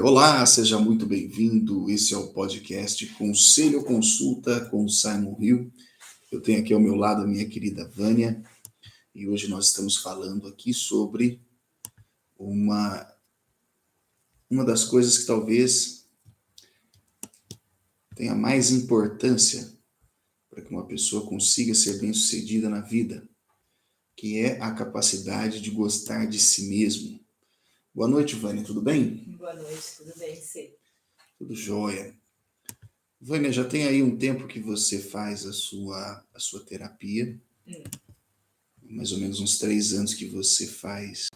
Olá, seja muito bem-vindo. Esse é o podcast Conselho Consulta com Simon Hill. Eu tenho aqui ao meu lado a minha querida Vânia e hoje nós estamos falando aqui sobre uma das coisas que talvez tenha mais importância para que uma pessoa consiga ser bem-sucedida na vida, que é a capacidade de gostar de si mesmo. Boa noite, Vânia, tudo bem? Boa noite, tudo bem, você? Tudo jóia. Vânia, já tem aí um tempo que você faz a sua terapia, mais ou menos uns 3 anos que você faz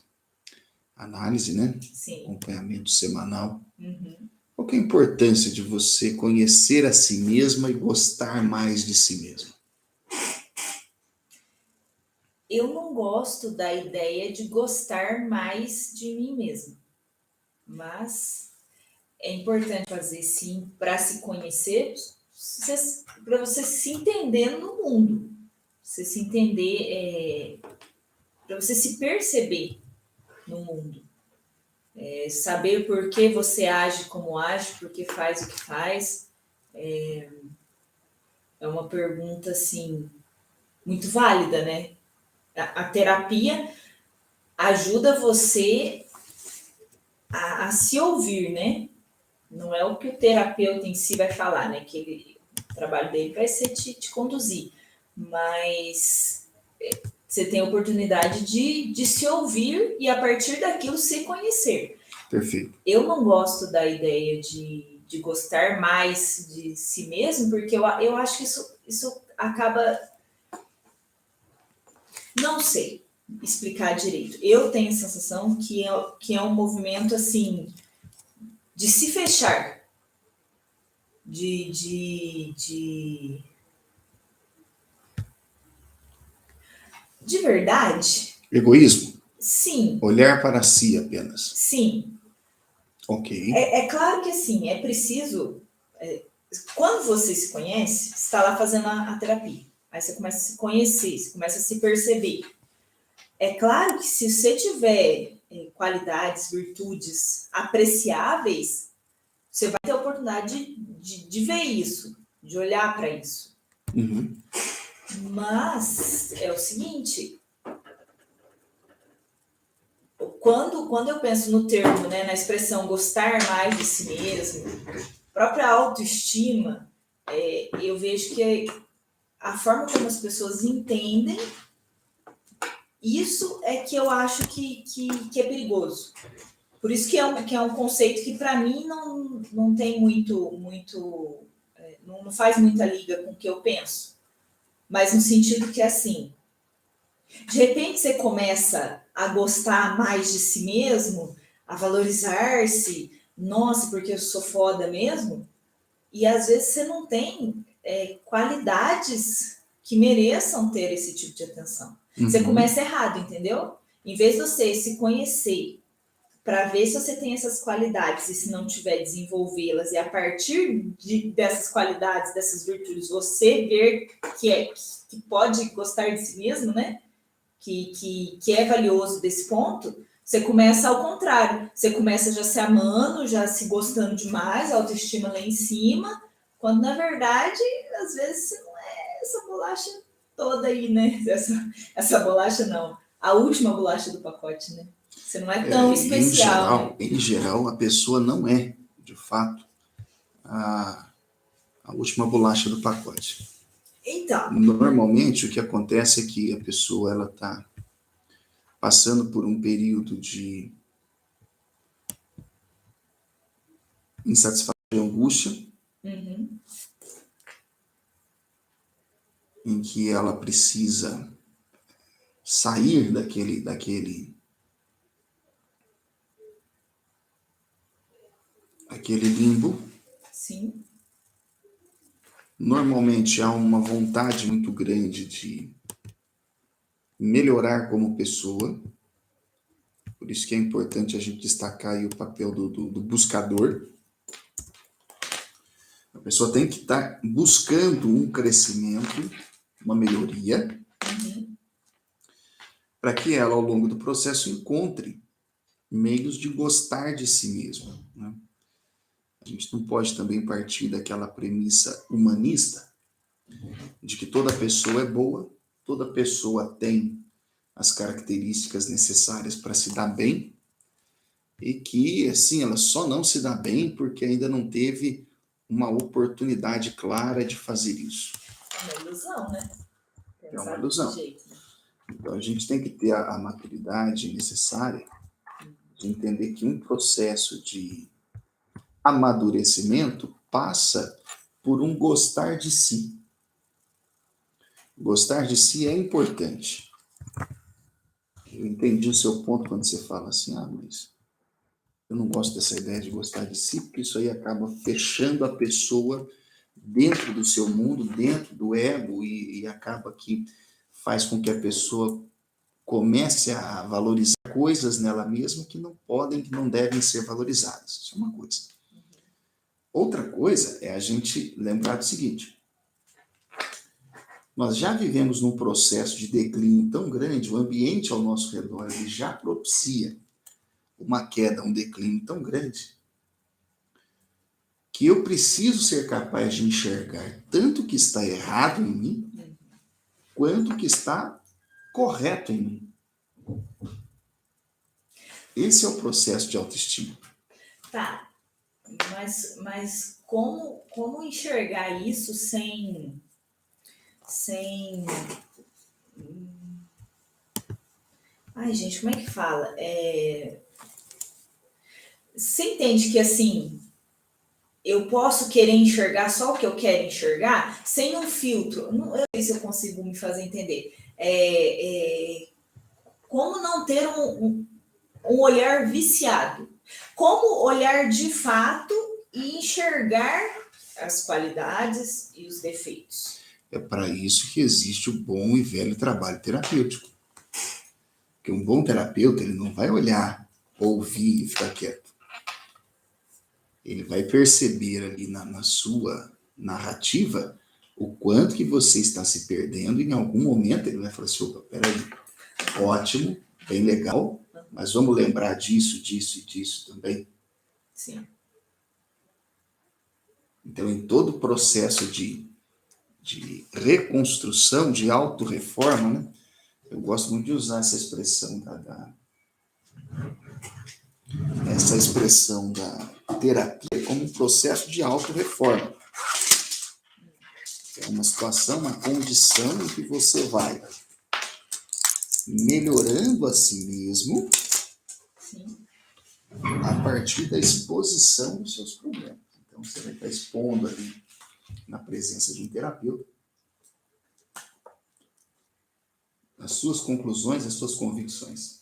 análise, né? Sim. Acompanhamento semanal. Uhum. Qual que é a importância de você conhecer a si mesma e gostar mais de si mesma? Eu não gosto da ideia de gostar mais de mim mesma, mas é importante fazer sim para se conhecer, para você se entender no mundo, você se entender, para você se perceber no mundo, saber por que você age como age, por que faz o que faz, é uma pergunta assim muito válida, né? A terapia ajuda você a se ouvir, né? Não é o que o terapeuta em si vai falar, né? O trabalho dele vai ser te conduzir, mas você tem a oportunidade de se ouvir e a partir daquilo se conhecer. Perfeito. Eu não gosto da ideia de gostar mais de si mesmo, porque eu acho que isso acaba... Não sei explicar direito. Eu tenho a sensação que é um movimento assim de se fechar, de verdade. Egoísmo? Sim, Olhar para si apenas. sim. Ok. É claro que assim, é preciso. Quando você se conhece, você está lá fazendo a terapia. Aí você começa a se conhecer, você começa a se perceber. É claro que se você tiver qualidades, virtudes apreciáveis, você vai ter a oportunidade de ver isso, de olhar para isso. Uhum. Mas é o seguinte, quando eu penso no termo, né, na expressão gostar mais de si mesmo, própria autoestima, eu vejo que a forma como as pessoas entendem, isso é que eu acho que é perigoso. Por isso que é um conceito que para mim não tem muito não faz muita liga com o que eu penso. Mas no sentido que assim, de repente você começa a gostar mais de si mesmo, a valorizar-se, nossa, porque eu sou foda mesmo, e às vezes você não tem qualidades que mereçam ter esse tipo de atenção. Uhum. Você começa errado, entendeu? Em vez de você se conhecer para ver se você tem essas qualidades e se não tiver, desenvolvê-las, e a partir dessas qualidades, dessas virtudes, você ver que pode gostar de si mesmo, né? Que é valioso desse ponto, você começa ao contrário. Você começa já se amando, já se gostando demais, a autoestima lá em cima, quando na verdade, às vezes, você não é essa bolacha toda aí, né? Essa bolacha não, a última bolacha do pacote, né? Você não é tão especial, né? Em geral, a pessoa não é, de fato, a última bolacha do pacote. Então, Normalmente, o que acontece é que a pessoa ela está passando por um período de insatisfação e angústia, em que ela precisa sair daquele limbo. sim. Normalmente há uma vontade muito grande de melhorar como pessoa, por isso que é importante a gente destacar aí o papel do buscador. A pessoa tem que estar buscando um crescimento, uma melhoria, para que ela, ao longo do processo, encontre meios de gostar de si mesma, né? A gente não pode também partir daquela premissa humanista de que toda pessoa é boa, toda pessoa tem as características necessárias para se dar bem e que, assim, ela só não se dá bem porque ainda não teve uma oportunidade clara de fazer isso. É uma ilusão, né? É uma ilusão. Então, a gente tem que ter a maturidade necessária de entender que um processo de amadurecimento passa por um gostar de si. Gostar de si é importante. Eu entendi o seu ponto quando você fala assim, mas eu não gosto dessa ideia de gostar de si, porque isso aí acaba fechando a pessoa dentro do seu mundo, dentro do ego, e acaba que faz com que a pessoa comece a valorizar coisas nela mesma que não podem, que não devem ser valorizadas. Isso é uma coisa. Outra coisa é a gente lembrar do seguinte: nós já vivemos num processo de declínio tão grande, o ambiente ao nosso redor ele já propicia uma queda, um declínio tão grande, que eu preciso ser capaz de enxergar tanto o que está errado em mim, quanto o que está correto em mim. Esse é o processo de autoestima. Tá, mas como enxergar isso sem ai, gente, como é que fala? Você entende que, assim, eu posso querer enxergar só o que eu quero enxergar, sem um filtro? Não, eu não sei se eu consigo me fazer entender. Como não ter um olhar viciado? Como olhar de fato e enxergar as qualidades e os defeitos? É para isso que existe o bom e velho trabalho terapêutico. Porque um bom terapeuta, ele não vai olhar, ouvir e ficar quieto. Ele vai perceber ali na sua narrativa o quanto que você está se perdendo e em algum momento ele vai falar assim, opa, peraí, ótimo, bem legal, mas vamos lembrar disso, disso e disso também. Sim. Então, em todo o processo de reconstrução, de autorreforma, né? Eu gosto muito de usar essa expressão essa expressão da terapia como um processo de autorreforma. É uma situação, uma condição em que você vai melhorando a si mesmo. Sim. A partir da exposição dos seus problemas. Então, você vai estar expondo ali, na presença de um terapeuta, as suas conclusões, as suas convicções.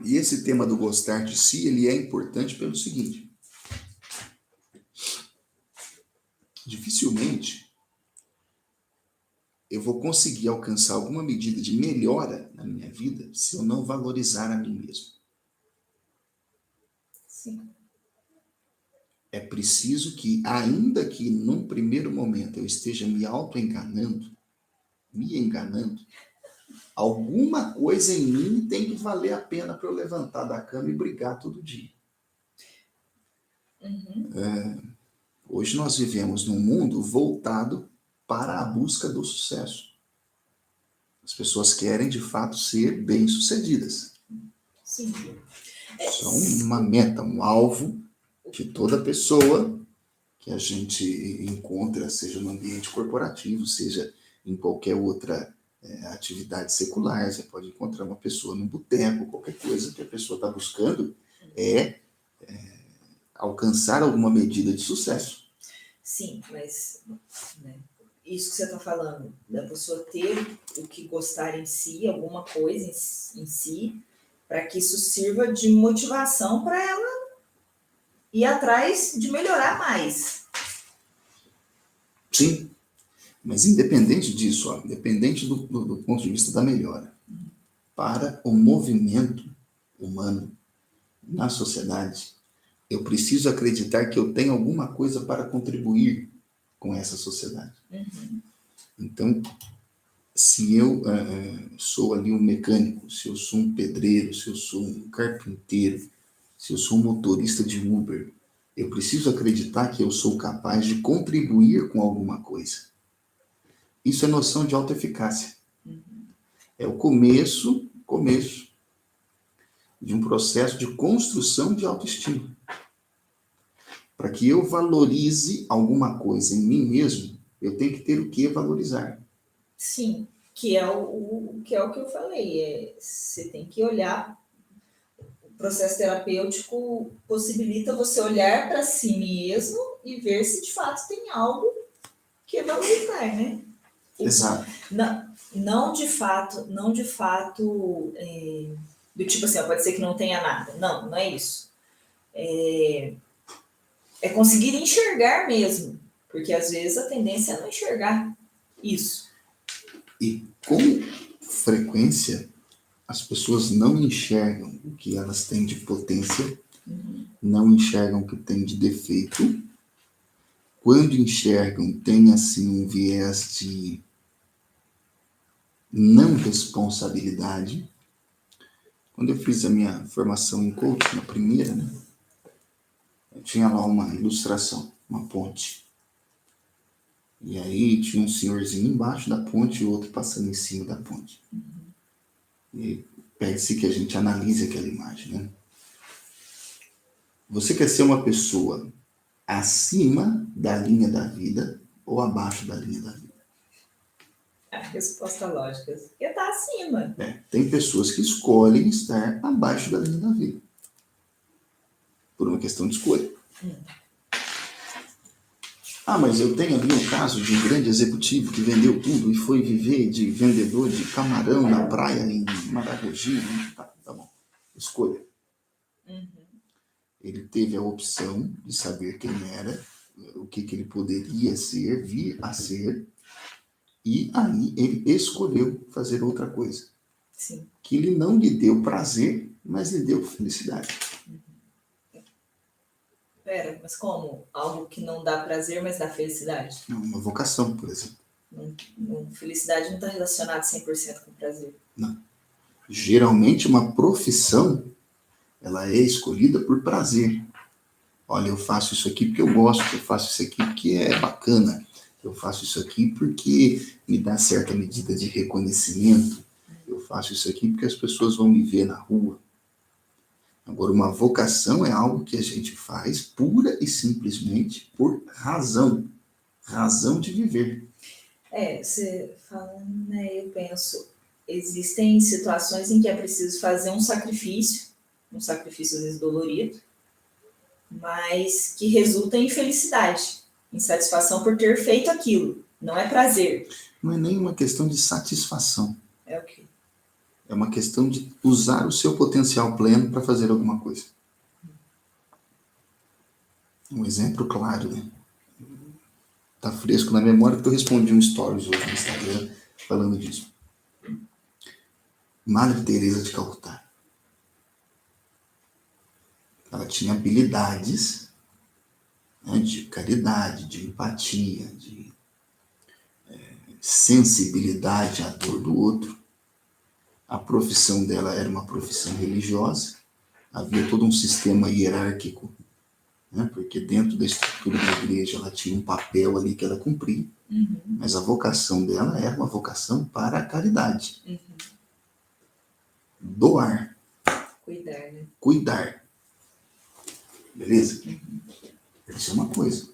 E esse tema do gostar de si, ele é importante pelo seguinte: dificilmente eu vou conseguir alcançar alguma medida de melhora na minha vida se eu não valorizar a mim mesmo. Sim. É preciso que, ainda que num primeiro momento eu esteja me auto-enganando, alguma coisa em mim tem que valer a pena para eu levantar da cama e brigar todo dia. Uhum. Hoje nós vivemos num mundo voltado para a busca do sucesso. As pessoas querem, de fato, ser bem-sucedidas. Sim. Isso é uma meta, um alvo de toda pessoa que a gente encontra, seja no ambiente corporativo, seja em qualquer outra atividade secular. Você pode encontrar uma pessoa num boteco, qualquer coisa que a pessoa está buscando é alcançar alguma medida de sucesso. Sim, mas né, isso que você está falando, da pessoa ter o que gostar em si, alguma coisa em si, para que isso sirva de motivação para ela ir atrás de melhorar mais. Sim, mas independente disso, independente do ponto de vista da melhora, para o movimento humano na sociedade, eu preciso acreditar que eu tenho alguma coisa para contribuir com essa sociedade. Uhum. Então, se eu sou ali um mecânico, se eu sou um pedreiro, se eu sou um carpinteiro, se eu sou um motorista de Uber, eu preciso acreditar que eu sou capaz de contribuir com alguma coisa. Isso é noção de autoeficácia. É o começo de um processo de construção de autoestima. Para que eu valorize alguma coisa em mim mesmo, eu tenho que ter o que valorizar. Sim, que é o que eu falei. Você tem que olhar. O processo terapêutico possibilita você olhar para si mesmo e ver se de fato tem algo que valorizar, né? Exato. Não de fato, do tipo assim, pode ser que não tenha nada. Não é isso. É conseguir enxergar mesmo, porque às vezes a tendência é não enxergar isso. E com frequência, as pessoas não enxergam o que elas têm de potência, não enxergam o que tem de defeito. Quando enxergam, tem assim um viés de não responsabilidade. Quando eu fiz a minha formação em coaching, na primeira, né, eu tinha lá uma ilustração, uma ponte. E aí tinha um senhorzinho embaixo da ponte e outro passando em cima da ponte. E pede-se que a gente analise aquela imagem, né? Você quer ser uma pessoa acima da linha da vida ou abaixo da linha da vida? A resposta lógica é estar acima. Tem pessoas que escolhem estar abaixo da linha da vida. Por uma questão de escolha. Mas eu tenho ali um caso de um grande executivo que vendeu tudo e foi viver de vendedor de camarão na praia em Maragogi. Né? Tá bom. Escolha. Ele teve a opção de saber quem era, o que ele poderia ser, vir a ser, e aí ele escolheu fazer outra coisa. Sim. Que lhe não lhe deu prazer, mas lhe deu felicidade. Pera, mas como? Algo que não dá prazer, mas dá felicidade? Não, uma vocação, por exemplo. Felicidade não está relacionada 100% com prazer. Não. Geralmente uma profissão, ela é escolhida por prazer. Olha, eu faço isso aqui porque eu gosto, eu faço isso aqui porque é bacana, eu faço isso aqui porque me dá certa medida de reconhecimento, eu faço isso aqui porque as pessoas vão me ver na rua. Agora, uma vocação é algo que a gente faz pura e simplesmente por razão de viver. Você falando, né, eu penso, existem situações em que é preciso fazer um sacrifício às vezes dolorido, mas que resulta em felicidade, em satisfação por ter feito aquilo. Não é prazer. Não é nem uma questão de satisfação. É o quê? É uma questão de usar o seu potencial pleno para fazer alguma coisa. Um exemplo claro, né? Tá fresco na memória porque eu respondi um stories hoje no Instagram falando disso. Madre Teresa de Calcutá. Ela tinha habilidades, né, de caridade, de empatia, de sensibilidade à dor do outro. A profissão dela era uma profissão religiosa. Havia todo um sistema hierárquico, né, porque dentro da estrutura da igreja ela tinha um papel ali que ela cumpria. Mas a vocação dela era uma vocação para a caridade. Doar. Cuidar, né? Cuidar. Beleza? Isso é uma coisa.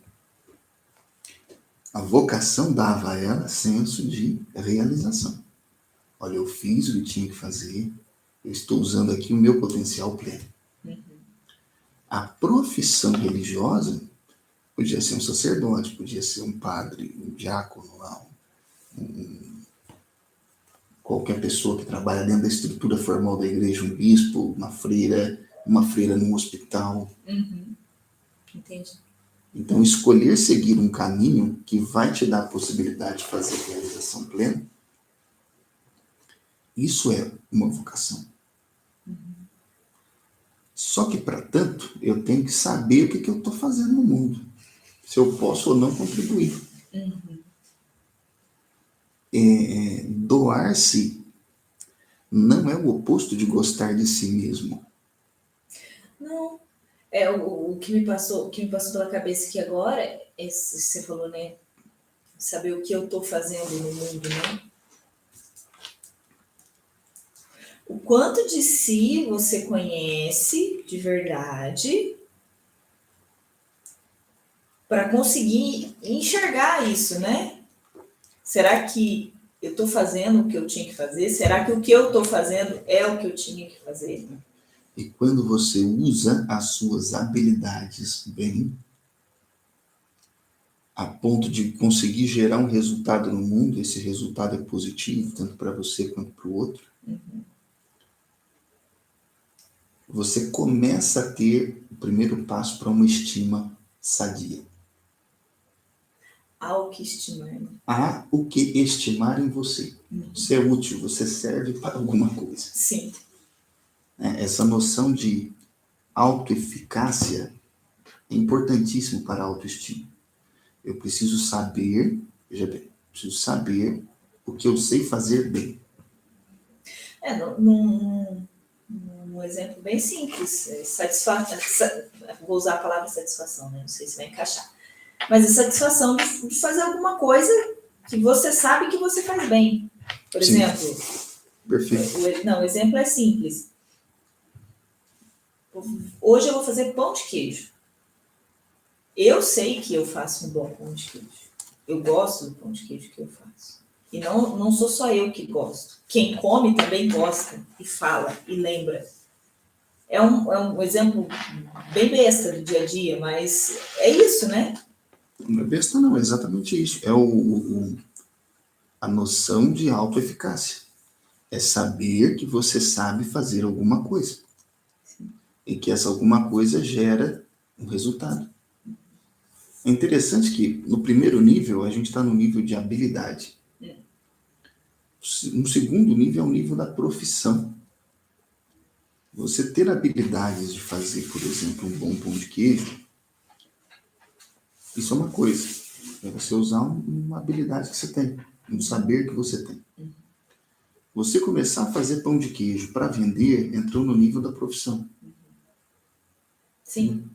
A vocação dava a ela senso de realização. Olha, eu fiz o que tinha que fazer, eu estou usando aqui o meu potencial pleno. A profissão religiosa podia ser um sacerdote, podia ser um padre, um diácono, qualquer pessoa que trabalha dentro da estrutura formal da igreja, um bispo, uma freira num hospital. Entendi. Então, escolher seguir um caminho que vai te dar a possibilidade de fazer a realização plena, isso é uma vocação. Só que, para tanto, eu tenho que saber o que eu estou fazendo no mundo. Se eu posso ou não contribuir. doar-se não é o oposto de gostar de si mesmo. Não. O que me passou pela cabeça aqui agora, você falou, né? Saber o que eu estou fazendo no mundo, né? O quanto de si você conhece de verdade para conseguir enxergar isso, né? Será que eu estou fazendo o que eu tinha que fazer? Será que o que eu estou fazendo é o que eu tinha que fazer? E quando você usa as suas habilidades bem, a ponto de conseguir gerar um resultado no mundo, esse resultado é positivo, tanto para você quanto para o outro, você começa a ter o primeiro passo para uma estima sadia. Há o que estimar. Né? Há o que estimar em você. Você é útil, você serve para alguma coisa. Sim. Essa noção de autoeficácia é importantíssimo para a autoestima. Eu preciso saber, veja bem, preciso saber o que eu sei fazer bem. Num exemplo bem simples, vou usar a palavra satisfação, né? Não sei se vai encaixar. Mas a satisfação de fazer alguma coisa que você sabe que você faz bem. Por Sim. exemplo, Perfeito. o exemplo é simples. Hoje eu vou fazer pão de queijo. Eu sei que eu faço um bom pão de queijo. Eu gosto do pão de queijo que eu faço. E não sou só eu que gosto. Quem come também gosta e fala e lembra. É um exemplo bem besta do dia a dia, mas é isso, né? Não é besta não, é exatamente isso. É a noção de autoeficácia. É saber que você sabe fazer alguma coisa. Sim. E que essa alguma coisa gera um resultado. É interessante que no primeiro nível a gente está no nível de habilidade. No segundo nível é o nível da profissão. Você ter habilidades de fazer, por exemplo, um bom pão de queijo, isso é uma coisa. É você usar uma habilidade que você tem, um saber que você tem. Você começar a fazer pão de queijo para vender entrou no nível da profissão. Sim.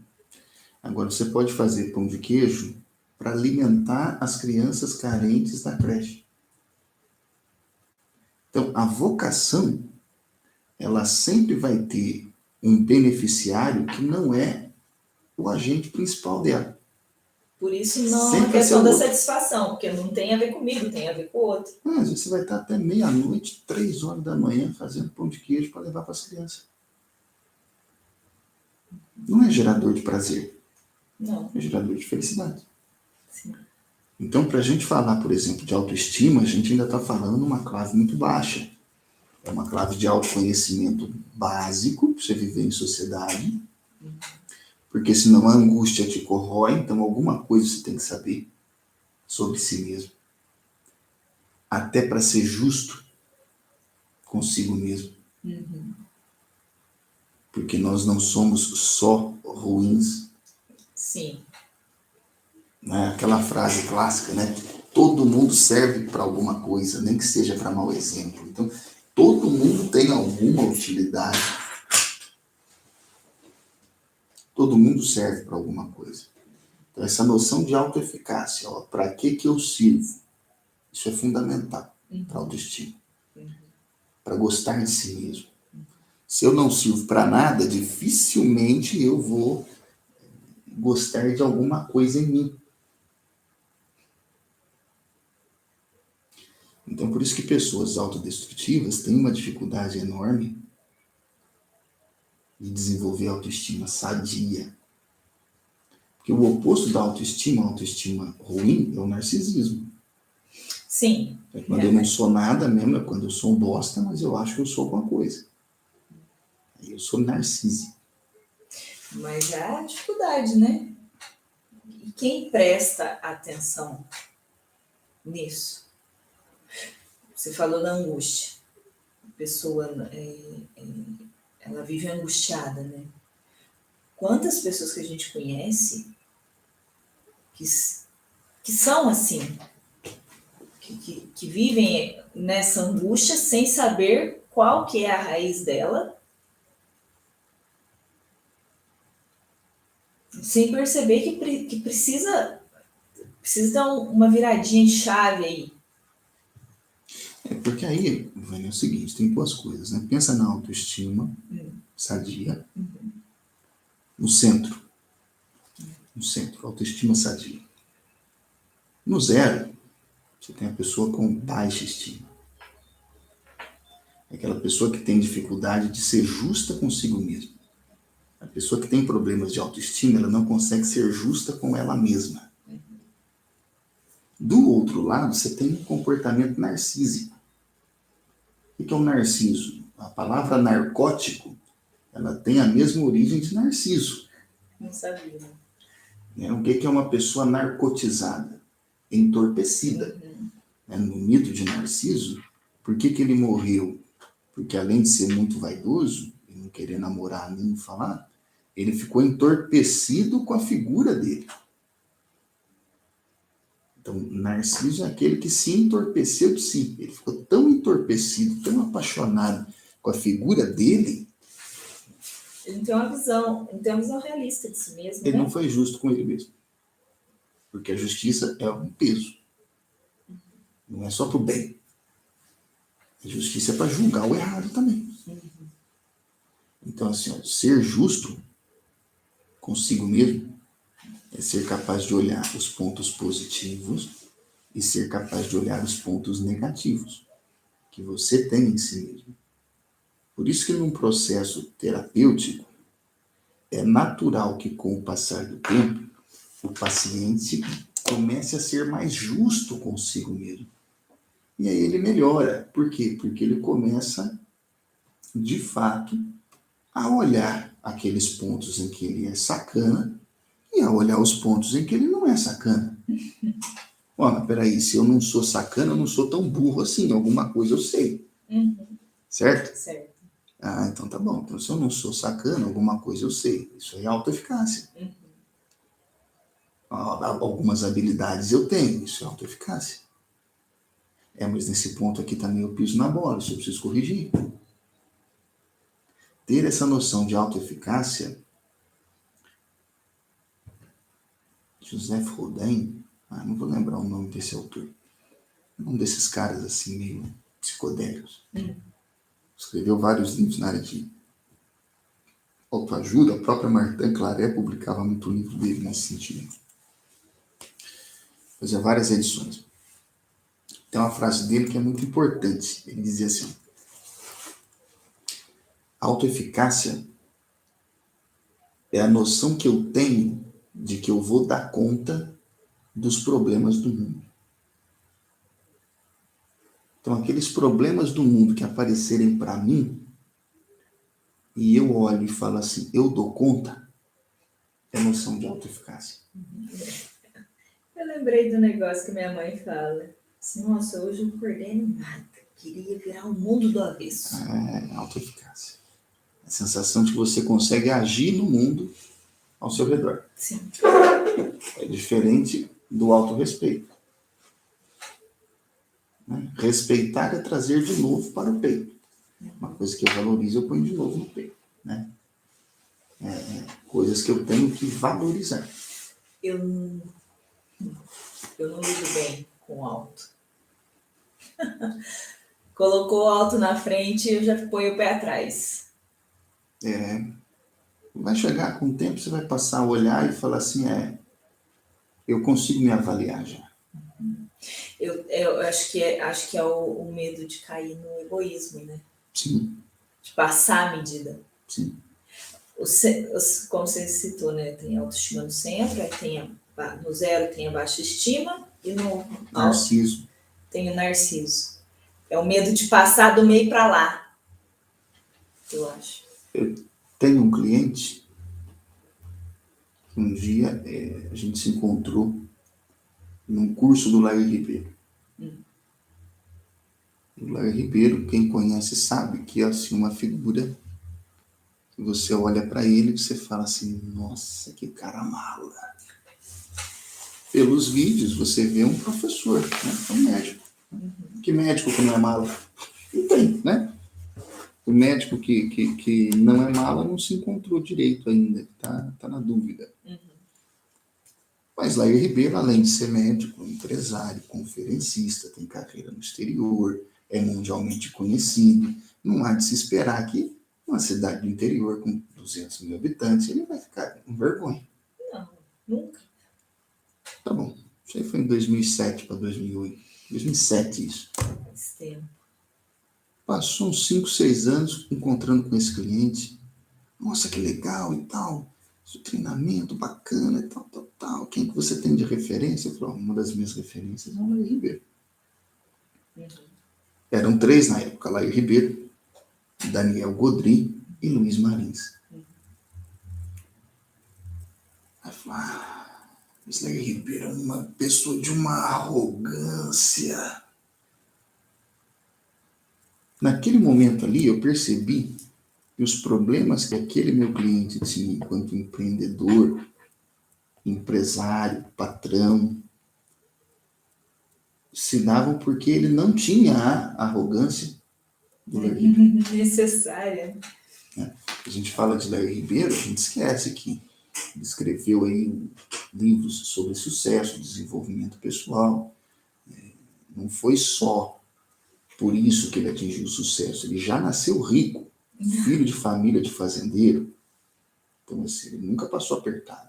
Agora você pode fazer pão de queijo para alimentar as crianças carentes da creche. Então, a vocação, ela sempre vai ter um beneficiário que não é o agente principal dela. Por isso não é Sempre uma vai ser questão o da outro. satisfação, porque não tem a ver comigo, tem a ver com o outro. Às vezes você vai estar até meia-noite, 3 horas da manhã, fazendo pão de queijo para levar para as crianças. Não é gerador de prazer. Não. É gerador de felicidade. Sim. Então, para a gente falar, por exemplo, de autoestima, a gente ainda está falando numa clave muito baixa. É uma clave de autoconhecimento básico para você viver em sociedade. Porque senão a angústia te corrói, então alguma coisa você tem que saber sobre si mesmo. Até para ser justo consigo mesmo. Porque nós não somos só ruins. Sim. Né? Aquela frase clássica, né? Todo mundo serve para alguma coisa, nem que seja para mau exemplo. Então, todo mundo tem alguma utilidade. Todo mundo serve para alguma coisa. Então, essa noção de autoeficácia, para que eu sirvo? Isso é fundamental para a autoestima. Para gostar de si mesmo. Se eu não sirvo para nada, dificilmente eu vou gostar de alguma coisa em mim. Então, por isso que pessoas autodestrutivas têm uma dificuldade enorme de desenvolver autoestima sadia. Porque o oposto da autoestima, a autoestima ruim, é o narcisismo. Sim. É quando eu não sou nada mesmo, é quando eu sou um bosta, mas eu acho que eu sou alguma coisa. Aí eu sou narcísico. Mas é a dificuldade, né? E quem presta atenção nisso? Você falou da angústia. A pessoa, ela vive angustiada, né? Quantas pessoas que a gente conhece que são assim, que vivem nessa angústia sem saber qual que é a raiz dela, sem perceber que precisa dar uma viradinha de chave aí. Porque aí, Vânia, é o seguinte, tem duas coisas, né? Pensa na autoestima sadia, no centro, autoestima sadia. No zero, você tem a pessoa com baixa estima. É aquela pessoa que tem dificuldade de ser justa consigo mesma. A pessoa que tem problemas de autoestima, ela não consegue ser justa com ela mesma. Do outro lado, você tem um comportamento narcísico. O que é o narciso? A palavra narcótico, ela tem a mesma origem de narciso. Não sabia. O que é uma pessoa narcotizada? Entorpecida. No mito de Narciso, por que ele morreu? Porque além de ser muito vaidoso, e não querer namorar nem falar, ele ficou entorpecido com a figura dele. Então, Narciso é aquele que se entorpeceu de si. Ele ficou tão entorpecido, tão apaixonado com a figura dele. Ele tem uma visão realista de si mesmo. Ele não foi justo com ele mesmo. Porque a justiça é um peso. Não é só para o bem. A justiça é para julgar o errado também. Então, assim, ser justo consigo mesmo é ser capaz de olhar os pontos positivos e ser capaz de olhar os pontos negativos que você tem em si mesmo. Por isso que num processo terapêutico é natural que com o passar do tempo o paciente comece a ser mais justo consigo mesmo. E aí ele melhora. Por quê? Porque ele começa, de fato, a olhar aqueles pontos em que ele é sacana e a olhar os pontos em que ele não é sacana. Mas peraí, se eu não sou sacana, eu não sou tão burro assim. Alguma coisa eu sei. Certo? Certo. Então tá bom. Então se eu não sou sacana, alguma coisa eu sei. Isso aí é autoeficácia. Algumas habilidades eu tenho. Isso é autoeficácia. Mas nesse ponto aqui também eu piso na bola. Isso eu preciso corrigir. Ter essa noção de autoeficácia, Joseph Rodin, não vou lembrar o nome desse autor, um desses caras assim meio psicodélicos, escreveu vários livros na área de autoajuda. A própria Martin Claret publicava muito livro dele nesse sentido. Fazia várias edições. Tem uma frase dele que é muito importante. Ele dizia assim: autoeficácia é a noção que eu tenho de que eu vou dar conta dos problemas do mundo. Então, aqueles problemas do mundo que aparecerem para mim, e eu olho e falo assim, eu dou conta, é noção de autoeficácia. Eu lembrei do negócio que minha mãe fala. Assim, nossa, hoje eu não acordei nada. Queria virar o mundo do avesso. É autoeficácia. A sensação de que você consegue agir no mundo ao seu redor. Sim. É diferente do autorrespeito. Respeitar é trazer de novo para o peito. Uma coisa que eu valorizo, eu ponho de novo no peito. Coisas que eu tenho que valorizar. Eu não lido bem com alto. Colocou o alto na frente, eu já ponho o pé atrás. Vai chegar com o tempo, você vai passar a olhar e falar assim, eu consigo me avaliar já. Eu acho que é o medo de cair no egoísmo, né? Sim. De passar a medida. Sim. Como você citou, né? Tem autoestima no centro, no zero tem a baixa estima e no Narciso. alto tem o narciso. É o medo de passar do meio para lá, eu acho. Eu tenho um cliente que um dia a gente se encontrou num curso do Lair Ribeiro. O Lair Ribeiro, quem conhece sabe que é assim, uma figura que você olha para ele e você fala assim, nossa, que cara mala. Pelos vídeos você vê um professor, um médico. Que médico que não é mala? Não tem, né? O médico que não é mala não se encontrou direito ainda, tá na dúvida. Mas Lair Ribeiro, além de ser médico, empresário, conferencista, tem carreira no exterior, é mundialmente conhecido. Não há de se esperar que uma cidade do interior com 200 mil habitantes, ele vai ficar com vergonha. Não, nunca. Tá bom. Isso aí foi em 2007 para 2008. 2007 isso. Faz tempo. Passou uns 5, 6 anos encontrando com esse cliente. Nossa, que legal e tal. Seu treinamento bacana e tal. Quem que você tem de referência? Eu falei, uma das minhas referências é o Lair Ribeiro. Eram 3 na época, Lair Ribeiro, Daniel Godry e Luiz Marins. Aí eu falei, esse Lair Ribeiro é uma pessoa de uma arrogância. Naquele momento ali, eu percebi que os problemas que aquele meu cliente tinha enquanto empreendedor, empresário, patrão, se davam porque ele não tinha a arrogância do Lair Ribeiro. Necessária. A gente fala de Lair Ribeiro, a gente esquece que ele escreveu aí livros sobre sucesso, desenvolvimento pessoal. Não foi só por isso que ele atingiu o sucesso. Ele já nasceu rico, filho de família de fazendeiro. Então, assim, ele nunca passou apertado.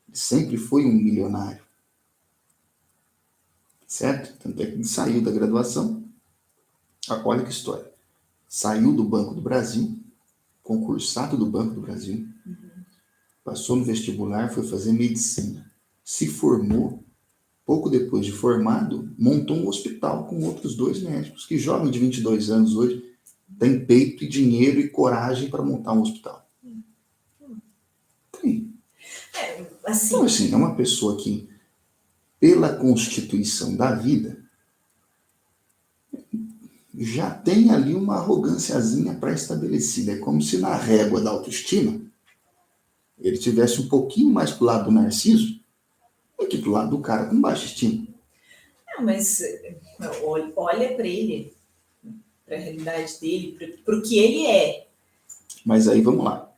Ele sempre foi um milionário. Certo? Tanto é que ele saiu da graduação. Olha que história. Saiu do Banco do Brasil, concursado do Banco do Brasil, passou no vestibular, foi fazer medicina. Se formou. Pouco depois de formado, montou um hospital com outros 2 médicos, que jovem de 22 anos hoje tem peito e dinheiro e coragem para montar um hospital. Tem. Então, assim, é uma pessoa que, pela constituição da vida, já tem ali uma arrogânciazinha pré-estabelecida. É como se na régua da autoestima ele tivesse um pouquinho mais pro lado do narciso do que pro lado do cara com baixa estima. Não, mas olha para ele, para a realidade dele, para o que ele é. Mas aí vamos lá.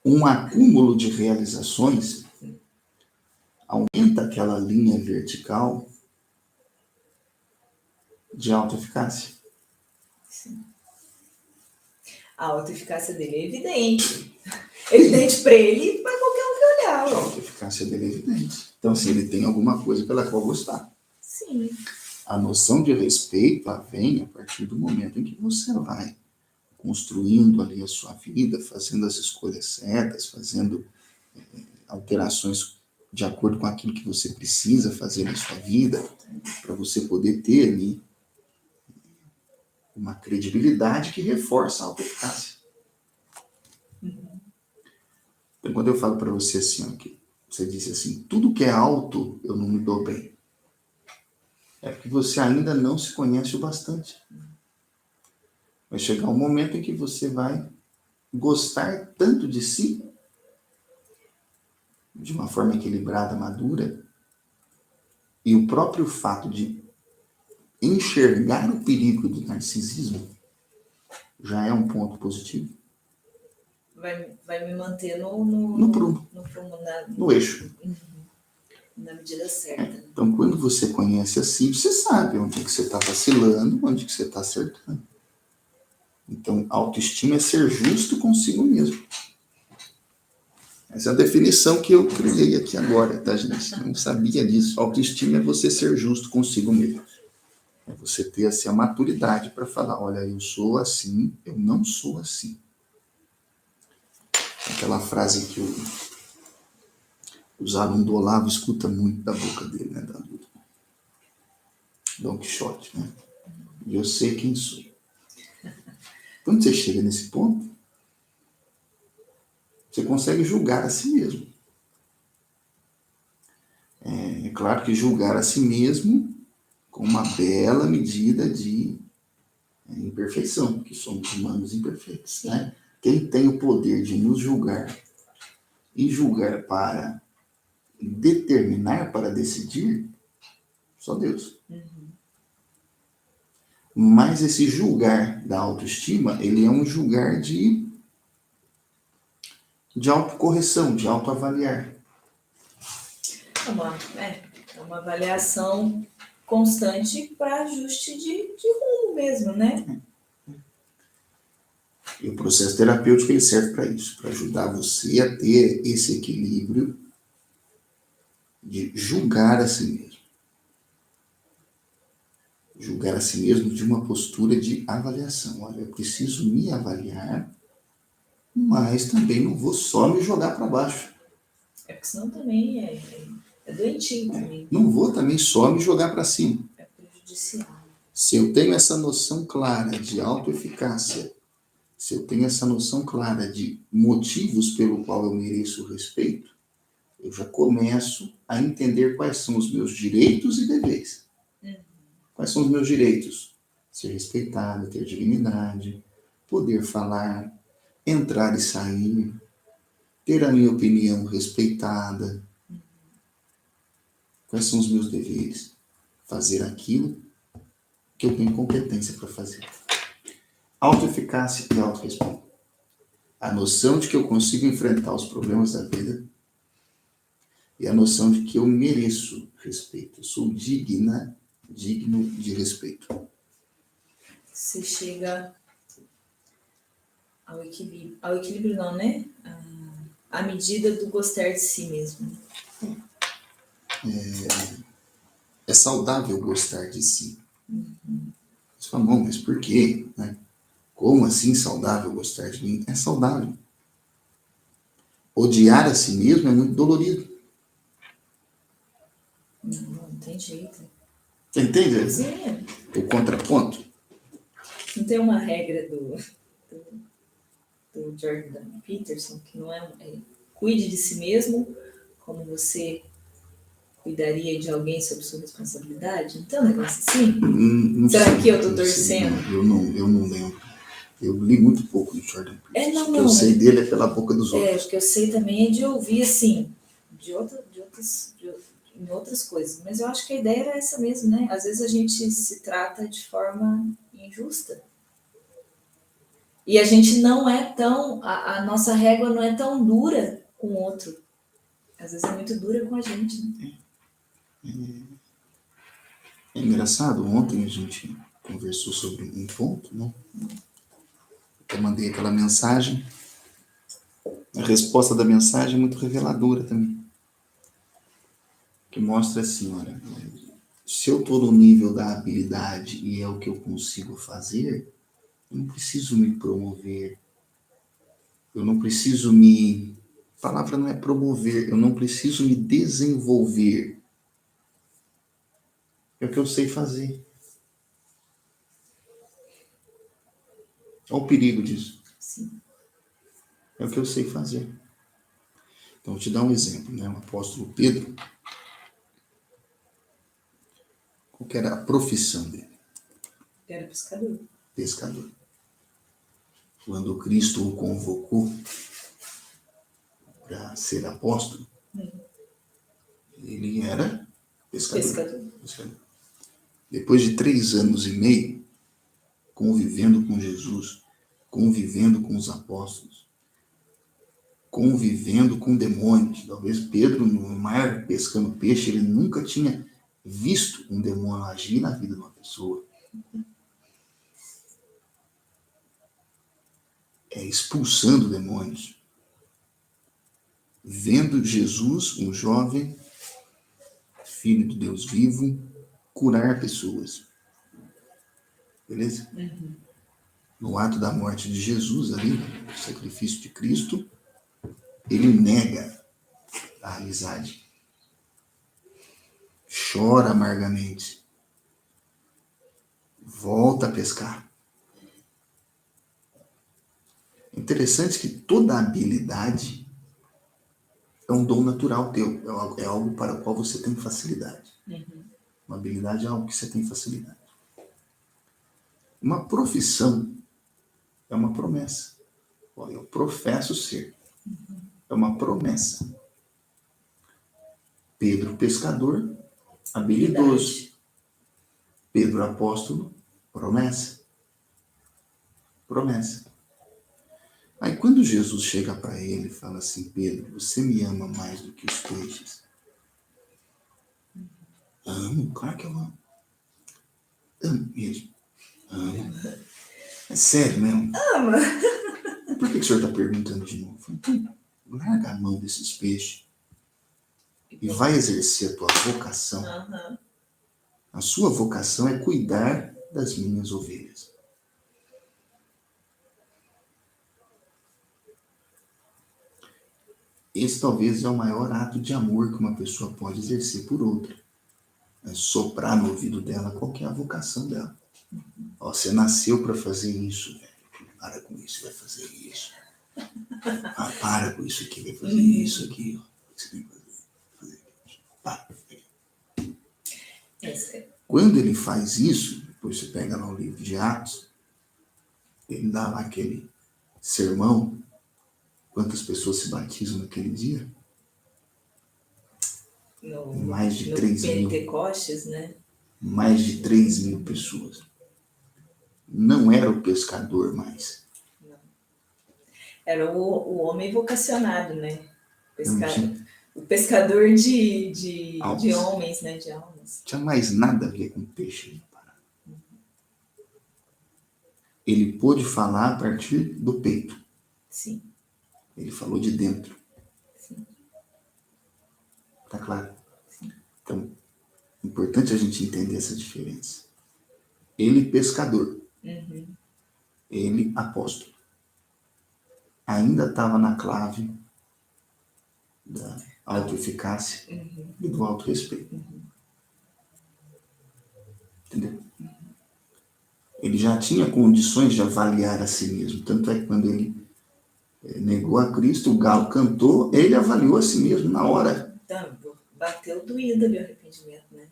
Um acúmulo de realizações aumenta aquela linha vertical de autoeficácia. Sim. A autoeficácia dele é evidente. Evidente para ele, para qualquer um que olhar. A autoeficácia dele é evidente. Então, assim, ele tem alguma coisa pela qual gostar. Sim. A noção de respeito vem a partir do momento em que você vai construindo ali a sua vida, fazendo as escolhas certas, fazendo alterações de acordo com aquilo que você precisa fazer na sua vida, para você poder ter ali uma credibilidade que reforça a autoeficácia. Então, quando eu falo para você assim, ó, que você disse assim, tudo que é alto, eu não me dou bem. É porque você ainda não se conhece o bastante. Vai chegar um momento em que você vai gostar tanto de si, de uma forma equilibrada, madura, e o próprio fato de enxergar o perigo do narcisismo já é um ponto positivo. Vai me manter no prumo, no eixo. Na medida certa. Então, quando você conhece a si, você sabe onde que você está vacilando, onde que você está acertando. Então, autoestima é ser justo consigo mesmo. Essa é a definição que eu criei aqui agora, tá, gente? Eu não sabia disso. Autoestima é você ser justo consigo mesmo. É você ter assim, a maturidade para falar, olha, eu sou assim, eu não sou assim. Aquela frase que os alunos do Olavo escuta muito da boca dele, né, da Dom Quixote, né? E eu sei quem sou. Quando você chega nesse ponto, você consegue julgar a si mesmo. É claro que julgar a si mesmo com uma bela medida de imperfeição, porque somos humanos imperfeitos, né? Quem tem o poder de nos julgar e julgar para determinar, para decidir, só Deus. Mas esse julgar da autoestima, ele é um julgar de autocorreção, de autoavaliar. É uma avaliação constante para ajuste de rumo mesmo, né? E o processo terapêutico ele serve para isso, para ajudar você a ter esse equilíbrio de julgar a si mesmo. Julgar a si mesmo de uma postura de avaliação. Olha, eu preciso me avaliar, mas também não vou só me jogar para baixo. Porque senão também é doentio também. Não vou também só me jogar para cima. É prejudicial. Se eu tenho essa noção clara de autoeficácia, se eu tenho essa noção clara de motivos pelo qual eu mereço o respeito, eu já começo a entender quais são os meus direitos e deveres. Quais são os meus direitos? Ser respeitado, ter dignidade, poder falar, entrar e sair, ter a minha opinião respeitada. Quais são os meus deveres? Fazer aquilo que eu tenho competência para fazer. Autoeficácia e autorrespeito. A noção de que eu consigo enfrentar os problemas da vida e a noção de que eu mereço respeito. Eu sou digno de respeito. Você chega ao equilíbrio. Ao equilíbrio não, né? À medida do gostar de si mesmo. É saudável gostar de si. Você fala, não, mas por quê? Né? Como assim saudável gostar de mim? É saudável. Odiar a si mesmo é muito dolorido. Não tem jeito. Você entende? Sim. O contraponto? Não tem uma regra do Jordan Peterson, que não cuide de si mesmo como você cuidaria de alguém sob sua responsabilidade? Não tem um negócio assim? Não Será sei, que eu tô torcendo? Eu não lembro. Eu li muito pouco do Jordan Peterson. Não, o que eu sei dele é pela boca dos outros. O que eu sei também é de ouvir, assim, em outras coisas. Mas eu acho que a ideia era essa mesmo, né? Às vezes a gente se trata de forma injusta. E a gente não é tão... A nossa régua não é tão dura com o outro. Às vezes é muito dura com a gente, né? É engraçado, ontem a gente conversou sobre um ponto, né? Eu mandei aquela mensagem. A resposta da mensagem é muito reveladora também. Que mostra assim, olha, se eu estou no nível da habilidade e é o que eu consigo fazer, eu não preciso me promover. Eu não preciso me... A palavra não é promover, eu não preciso me desenvolver. É o que eu sei fazer. Olha o perigo disso. Sim. É o que eu sei fazer. Então, vou te dar um exemplo, né? O apóstolo Pedro, qual que era a profissão dele? Era pescador. Pescador. Quando Cristo o convocou para ser apóstolo, ele era pescador. Depois de 3 anos e meio, convivendo com Jesus, convivendo com os apóstolos, convivendo com demônios. Talvez Pedro, no mar, pescando peixe, ele nunca tinha visto um demônio agir na vida de uma pessoa. Expulsando demônios. Vendo Jesus, um jovem, filho do Deus vivo, curar pessoas. Beleza? No ato da morte de Jesus ali, o sacrifício de Cristo, ele nega a amizade. Chora amargamente. Volta a pescar. Interessante que toda habilidade é um dom natural teu. É algo para o qual você tem facilidade. Uma habilidade é algo que você tem facilidade. Uma profissão é uma promessa. Eu professo ser. É uma promessa. Pedro, pescador, habilidoso. Pedro, apóstolo, Promessa. Promessa. Aí quando Jesus chega para ele e fala assim, Pedro, você me ama mais do que os peixes? Amo, claro que eu amo. Amo mesmo. Amo. É sério mesmo? Ama. Por que o senhor está perguntando de novo? Então, larga a mão desses peixes e vai exercer a tua vocação. Uhum. A sua vocação é cuidar das minhas ovelhas. Esse talvez é o maior ato de amor que uma pessoa pode exercer por outra. É soprar no ouvido dela qual que é a vocação dela. Ó, você nasceu para fazer isso, velho. Para com isso, vai fazer isso. Ah, para com isso aqui, vai fazer isso aqui. Ó. Você tem que fazer isso. Para. Quando ele faz isso, depois você pega lá o livro de Atos, ele dá lá aquele sermão. Quantas pessoas se batizam naquele dia? Mais de 3 mil. Pentecostes, né? Mais de 3 mil pessoas. Não era o pescador mais. Não. Era o homem vocacionado, né? O pescador de homens, né? De almas. Não tinha mais nada a ver com peixe. Ele pôde falar a partir do peito. Sim. Ele falou de dentro. Sim. Tá claro? Sim. Então, é importante a gente entender essa diferença. Ele pescador. Uhum. Ele apóstolo. Ainda estava na clave da autoeficácia e do autorrespeito. Entendeu? Ele já tinha condições de avaliar a si mesmo. Tanto é que quando ele negou a Cristo, o galo cantou, ele avaliou a si mesmo na hora. Então, bateu doído ali o arrependimento, né?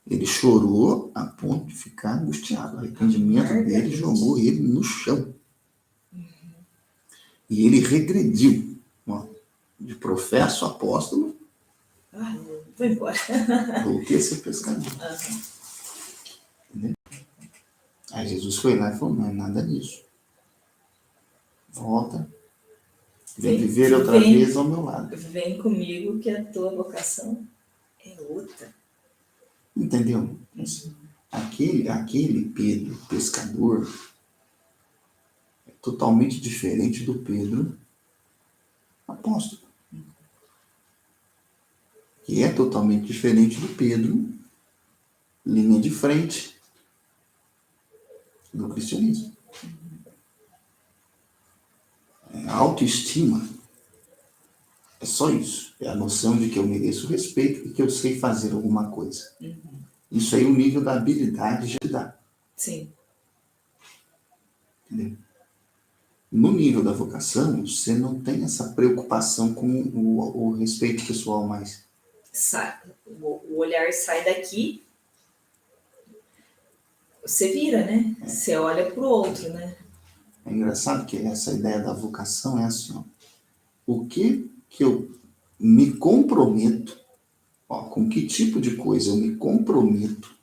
Ele chorou a ponto de ficar angustiado. O arrependimento dele jogou ele no chão. E ele regrediu. Ó, de professo apóstolo. Vou embora. Voltei a ser pescador. Entendeu? Aí Jesus foi lá e falou, não é nada disso. Volta. Vem viver outra vez ao meu lado. Vem comigo que a tua vocação é outra. Entendeu? Aquele Pedro pescador é totalmente diferente do Pedro apóstolo. Que é totalmente diferente do Pedro linha de frente do cristianismo. A autoestima é só isso. É a noção de que eu mereço respeito e que eu sei fazer alguma coisa. Isso aí é o nível da habilidade de dar. Sim. Entendeu? No nível da vocação, você não tem essa preocupação com o respeito pessoal mais. O olhar sai daqui, você vira, né? Você olha pro outro, né? É engraçado que essa ideia da vocação é assim, ó. O que eu me comprometo, ó, com que tipo de coisa eu me comprometo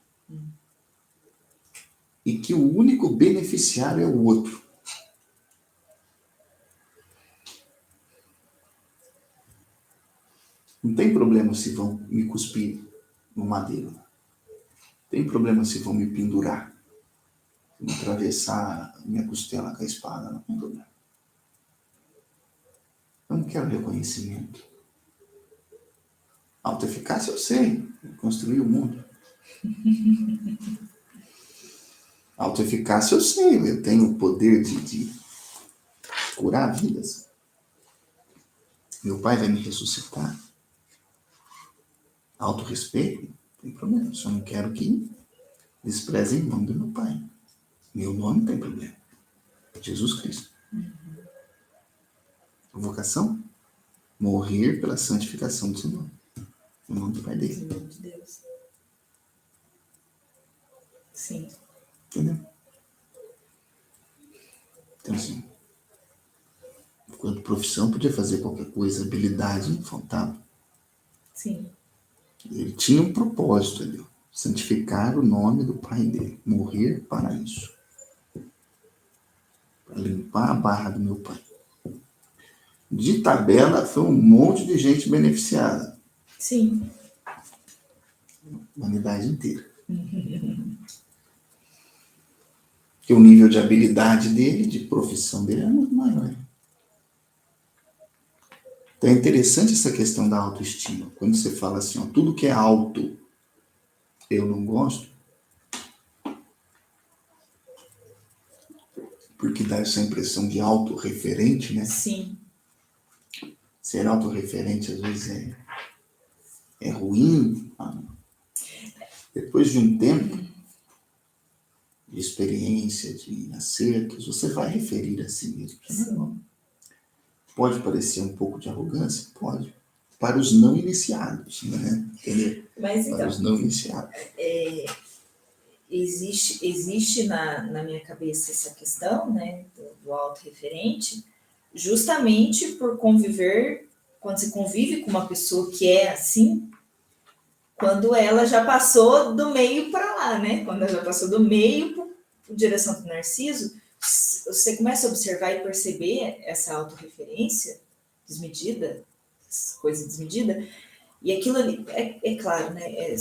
e que o único beneficiário é o outro. Não tem problema se vão me cuspir no madeiro. Tem problema se vão me pendurar. Se vão atravessar minha costela com a espada. Não tem problema. Eu não quero reconhecimento. Autoeficácia eu sei. Construir o mundo. Autoeficácia eu sei. Eu tenho o poder de curar vidas. Meu pai vai me ressuscitar. Autorrespeito, não tem problema. Só não quero que desprezem o nome do meu pai. Meu nome não tem problema. Jesus Cristo. Vocação? Morrer pela santificação do seu nome. O nome do pai dele. Em nome de Deus. Sim. Entendeu? Então, assim, enquanto profissão, podia fazer qualquer coisa, habilidade, não faltava. Sim. Ele tinha um propósito, entendeu? santificar o nome do pai dele, morrer para isso, para limpar a barra do meu pai. De tabela, foi um monte de gente beneficiada. Sim. A humanidade inteira. Porque o nível de habilidade dele, de profissão dele, é muito maior. Então é interessante essa questão da autoestima. Quando você fala assim, ó, tudo que é alto, eu não gosto, porque dá essa impressão de autorreferente, né? Sim. Ser autorreferente, às vezes, é ruim. Depois de um tempo de experiência, de acertos, você vai referir a si mesmo. Pode parecer um pouco de arrogância? Pode. Para os não iniciados, né? Entendeu? Mas Para então, os não iniciados. existe na minha cabeça essa questão, né, do autorreferente, justamente por conviver, quando você convive com uma pessoa que é assim, quando ela já passou do meio para lá, né? Quando ela já passou do meio para direção do narciso, você começa a observar e perceber essa autorreferência desmedida, essa coisa desmedida, e aquilo ali, é claro, né?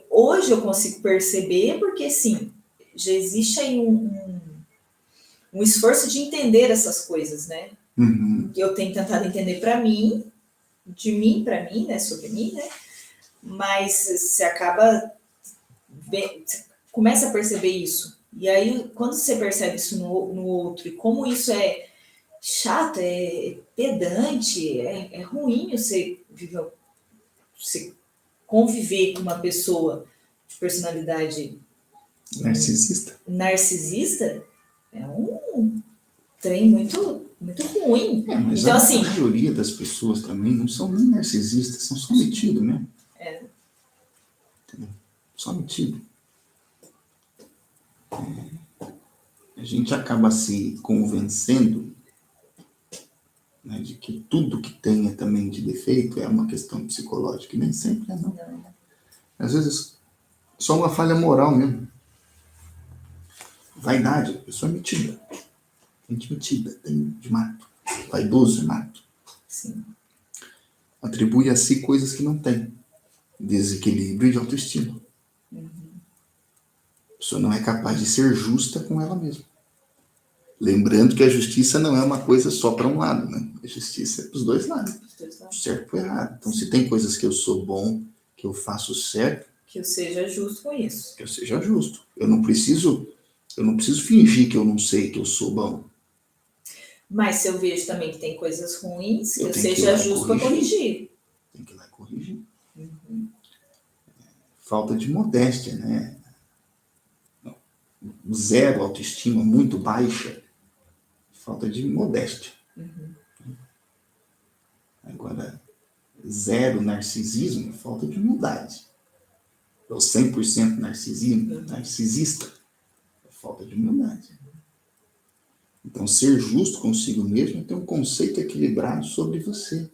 Hoje eu consigo perceber, porque sim, já existe aí um esforço de entender essas coisas, né? Uhum. Que eu tenho tentado entender para mim, de mim para mim, né? Sobre mim, né? Mas você acaba, você começa a perceber isso. E aí, quando você percebe isso no outro, e como isso é chato, é pedante, é ruim você conviver com uma pessoa de personalidade narcisista, é um trem muito, muito ruim. Mas então, a maioria das pessoas também não são nem narcisistas, são só metidos, né? Entendeu? Só metido. A gente acaba se convencendo, né, de que tudo que tenha também de defeito é uma questão psicológica, e nem sempre é, não. Às vezes, só uma falha moral mesmo. Vaidade, a pessoa é metida. Gente metida, tem de mato. Vaidoso, mato. Sim. Atribui a si coisas que não tem. Desequilíbrio de autoestima. A pessoa não é capaz de ser justa com ela mesma. Lembrando que a justiça não é uma coisa só para um lado, né? A justiça é para os dois lados. Certo ou errado. Então, se tem coisas que eu sou bom, que eu faço certo, que eu seja justo com isso. Que eu seja justo. Eu não preciso fingir que eu não sei que eu sou bom. Mas se eu vejo também que tem coisas ruins, que eu tenho seja justo para corrigir. Tem que ir lá corrigir. Falta de modéstia, né? Zero autoestima, muito baixa. Falta de modéstia. Agora, zero narcisismo, falta de humildade. Ou 100% narcisismo, narcisista, falta de humildade. Então, ser justo consigo mesmo é ter um conceito equilibrado sobre você.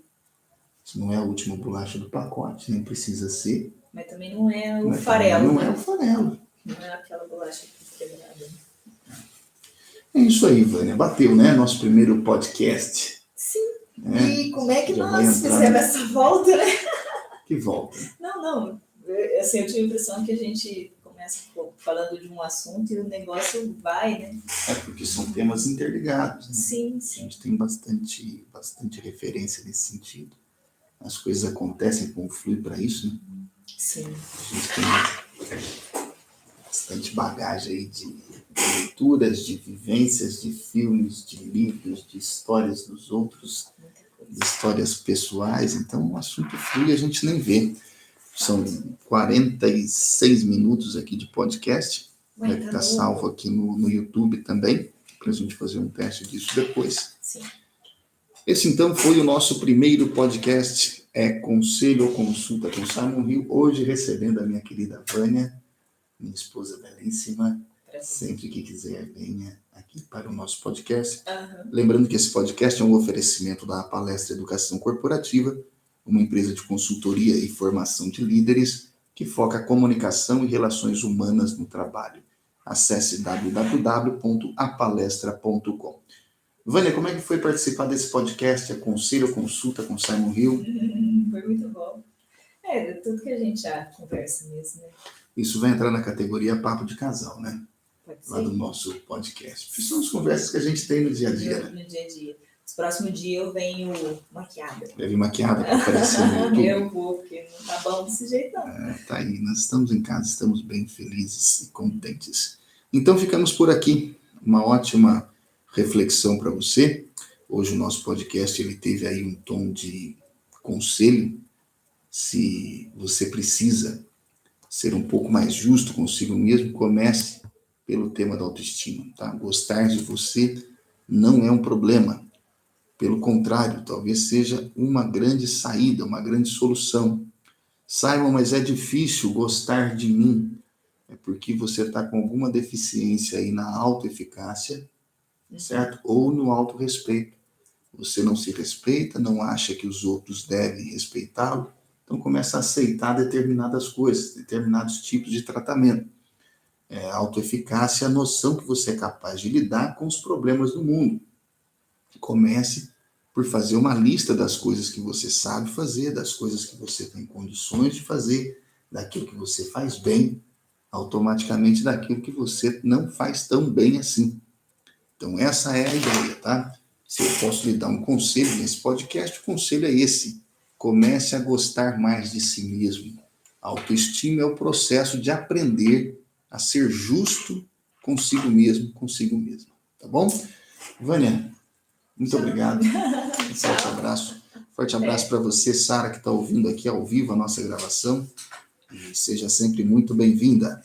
Isso não é a última bolacha do pacote, nem precisa ser. Mas também não é o farelo. Não é o farelo. Não é aquela bolacha quebrada. É isso aí, Vânia. Bateu, né? Nosso primeiro podcast. Sim. E como é que nós fizemos essa volta, né? Que volta? Não. Assim, eu tive a impressão que a gente começa falando de um assunto e o negócio vai, né? É porque são temas interligados, né? Sim. A gente tem bastante referência nesse sentido. As coisas acontecem com o fluir para isso, né? Sim. A gente tem bastante bagagem aí de leituras, de vivências, de filmes, de livros, de histórias dos outros, de histórias pessoais. Então o assunto flui e a gente nem vê. São 46 minutos aqui de podcast. Vai ficar salvo aqui no YouTube também, para a gente fazer um teste disso depois. Sim. Esse, então, foi o nosso primeiro podcast, Conselho ou Consulta com Simon Hill. Hoje, recebendo a minha querida Vânia, minha esposa belíssima. Sempre que quiser, venha aqui para o nosso podcast. Lembrando que esse podcast é um oferecimento da Palestra Educação Corporativa, uma empresa de consultoria e formação de líderes, que foca a comunicação e relações humanas no trabalho. Acesse www.apalestra.com. Vânia, como é que foi participar desse podcast, Aconselho Consulta com Simon Hill? Foi muito bom. Tudo que a gente já conversa mesmo, né? Isso vai entrar na categoria Papo de Casal, né? Pode ser. Lá do nosso podcast. Porque são as conversas que a gente tem no dia a dia, né? No dia a dia. Os próximos dias eu venho maquiada. Deve ir maquiada para aparecer no YouTube. Eu vou, porque não tá bom desse jeito, não. Tá aí, nós estamos em casa, estamos bem felizes e contentes. Então ficamos por aqui. Uma ótima reflexão para você. Hoje o nosso podcast ele teve aí um tom de conselho. Se você precisa ser um pouco mais justo consigo mesmo, comece pelo tema da autoestima, tá? Gostar de você não é um problema. Pelo contrário, talvez seja uma grande saída, uma grande solução. Simon, mas é difícil gostar de mim. É porque você está com alguma deficiência aí na autoeficácia, certo? Ou no autorrespeito. Você não se respeita, não acha que os outros devem respeitá-lo, então começa a aceitar determinadas coisas, determinados tipos de tratamento. A autoeficácia é a noção que você é capaz de lidar com os problemas do mundo. Comece por fazer uma lista das coisas que você sabe fazer, das coisas que você tem condições de fazer, daquilo que você faz bem, automaticamente daquilo que você não faz tão bem assim. Então essa é a ideia, tá? Se eu posso lhe dar um conselho nesse podcast, o conselho é esse. Comece a gostar mais de si mesmo. A autoestima é o processo de aprender a ser justo consigo mesmo, consigo mesma. Tá bom? Vânia, muito obrigado. Um forte abraço. Forte abraço para você, Sara, que está ouvindo aqui ao vivo a nossa gravação. E seja sempre muito bem-vinda.